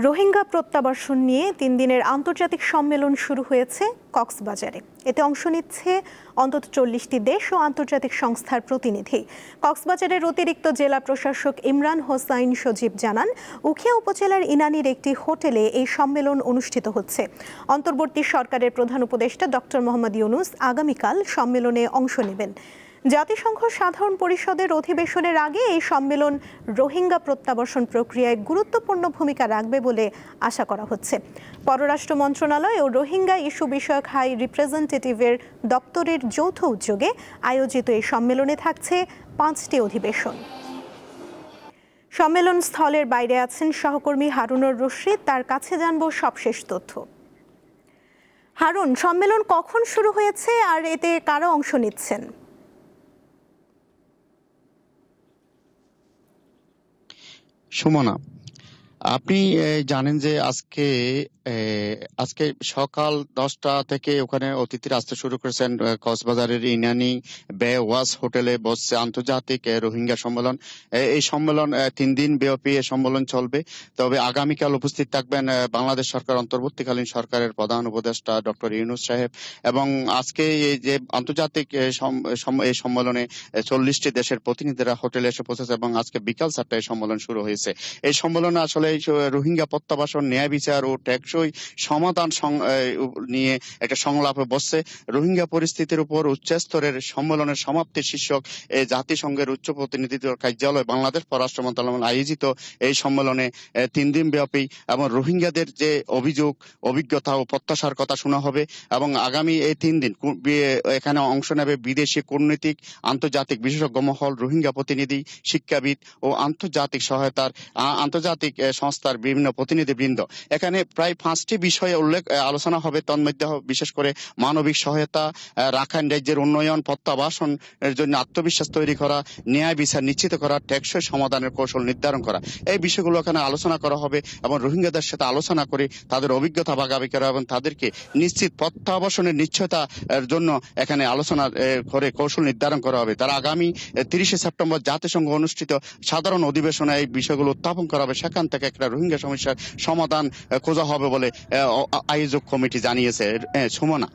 রোহিঙ্গা প্রত্যাবাসন নিয়ে 3 দিনের আন্তর্জাতিক সম্মেলন শুরু হয়েছে কক্সবাজারে। এতে অংশ নিচ্ছে অন্তত 40টি দেশ ও আন্তর্জাতিক সংস্থার প্রতিনিধি। কক্সবাজারের অতিরিক্ত জেলা প্রশাসক ইমরান হোসাইন সজীব জানান, উখিয়া উপজেলার ইনানীর একটি হোটেলে এই সম্মেলন অনুষ্ঠিত হচ্ছে। অন্তর্বর্তী সরকারের প্রধান উপদেষ্টা ডক্টর মোহাম্মদ ইউনূস আগামীকাল সম্মেলনে অংশ নেবেন। জাতিসংঘ সাধারণ পরিষদের অধিবেশনের আগে এই সম্মেলন রোহিঙ্গা প্রত্যাবাসন প্রক্রিয়ায় গুরুত্বপূর্ণ ভূমিকা রাখবে বলে আশা করা হচ্ছে। পররাষ্ট্র মন্ত্রণালয় ও রোহিঙ্গা ইস্যু বিষয়ক হাই রিপ্রেজেন্টেটিভের দপ্তরের যৌথ উদ্যোগে আয়োজিত এই সম্মেলনে থাকছে 5টি অধিবেশন। সম্মেলন স্থলের বাইরে আছেন সহকর্মী হারুনুর রশিদ, তার কাছে জানবো সবশেষ তথ্য। হারুন, সম্মেলন কখন শুরু হয়েছে আর এতে কারা অংশ নিচ্ছেন? সুমনা, আপনি জানেন যে আজকে সকাল 10টা থেকে ওখানে অতিথিরা আসতে শুরু করেছেন। কক্সবাজারের ইনানী বে ওয়াস হোটেলে বসছে আন্তর্জাতিক রোহিঙ্গা সম্মেলন। এই সম্মেলন 3 দিন ব্যাপী সম্মেলন চলবে। তবে আগামীকাল উপস্থিত থাকবেন বাংলাদেশ সরকার অন্তর্বর্তীকালীন সরকারের প্রধান উপদেষ্টা ডক্টর ইউনূস সাহেব। এবং আজকে এই যে আন্তর্জাতিক এই সম্মেলনে 40টি দেশের প্রতিনিধিরা হোটেলে এসে পৌঁছেছে এবং আজকে বিকাল 4টায় সম্মেলন শুরু হয়েছে। এই সম্মেলনে আসলে রোহিঙ্গা প্রত্যাবাসন, ন্যায় বিচার ও টেকসই সমাধান নিয়ে একটা সংলাপে বসছে। রোহিঙ্গা পরিস্থিতির উপর উচ্চস্তরের সম্মেলনের সমাপ্তি শীর্ষক জাতিসংঘের উচ্চ প্রতিনিধিদের কার্যালয় বাংলাদেশ পররাষ্ট্র মন্ত্রণালয় আয়োজিত এই সম্মেলনে 3 দিন ব্যাপী এবং রোহিঙ্গাদের যে অভিজ্ঞতা ও প্রত্যাশার কথা শোনা হবে। এবং আগামী এই 3 দিন এখানে অংশ নেবে বিদেশি কূটনীতিক, আন্তর্জাতিক বিশেষজ্ঞ মহল, রোহিঙ্গা প্রতিনিধি, শিক্ষাবিদ ও আন্তর্জাতিক সংস্থার বিভিন্ন প্রতিনিধিবৃন্দ। এখানে প্রায় 5টি বিষয়ে আলোচনা হবে। তন্মধ্যে বিশেষ করে মানবিক সহায়তা, রাখাইন রাজ্যের উন্নয়ন, প্রত্যাবাসনের জন্য আত্মবিশ্বাস তৈরি করা, ন্যায় বিচার নিশ্চিত করা, টেকসই সমাধানের কৌশল নির্ধারণ করা। এই বিষয়গুলো এখানে আলোচনা করা হবে এবং রোহিঙ্গাদের সাথে আলোচনা করে তাদের অভিজ্ঞতা ভাগাভাগি করা এবং তাদেরকে নিশ্চিত প্রত্যাবাসনের নিশ্চয়তার জন্য এখানে আলোচনা করে কৌশল নির্ধারণ করা হবে। তারা আগামী 30শে সেপ্টেম্বর জাতিসংঘ অনুষ্ঠিত সাধারণ অধিবেশনে এই বিষয়গুলো উত্থাপন করা হবে। সেখান থেকে একটা রোহিঙ্গা সমস্যার সমাধান খোঁজা হবে বলে আয়োজক কমিটি জানিয়েছে। সুমনা।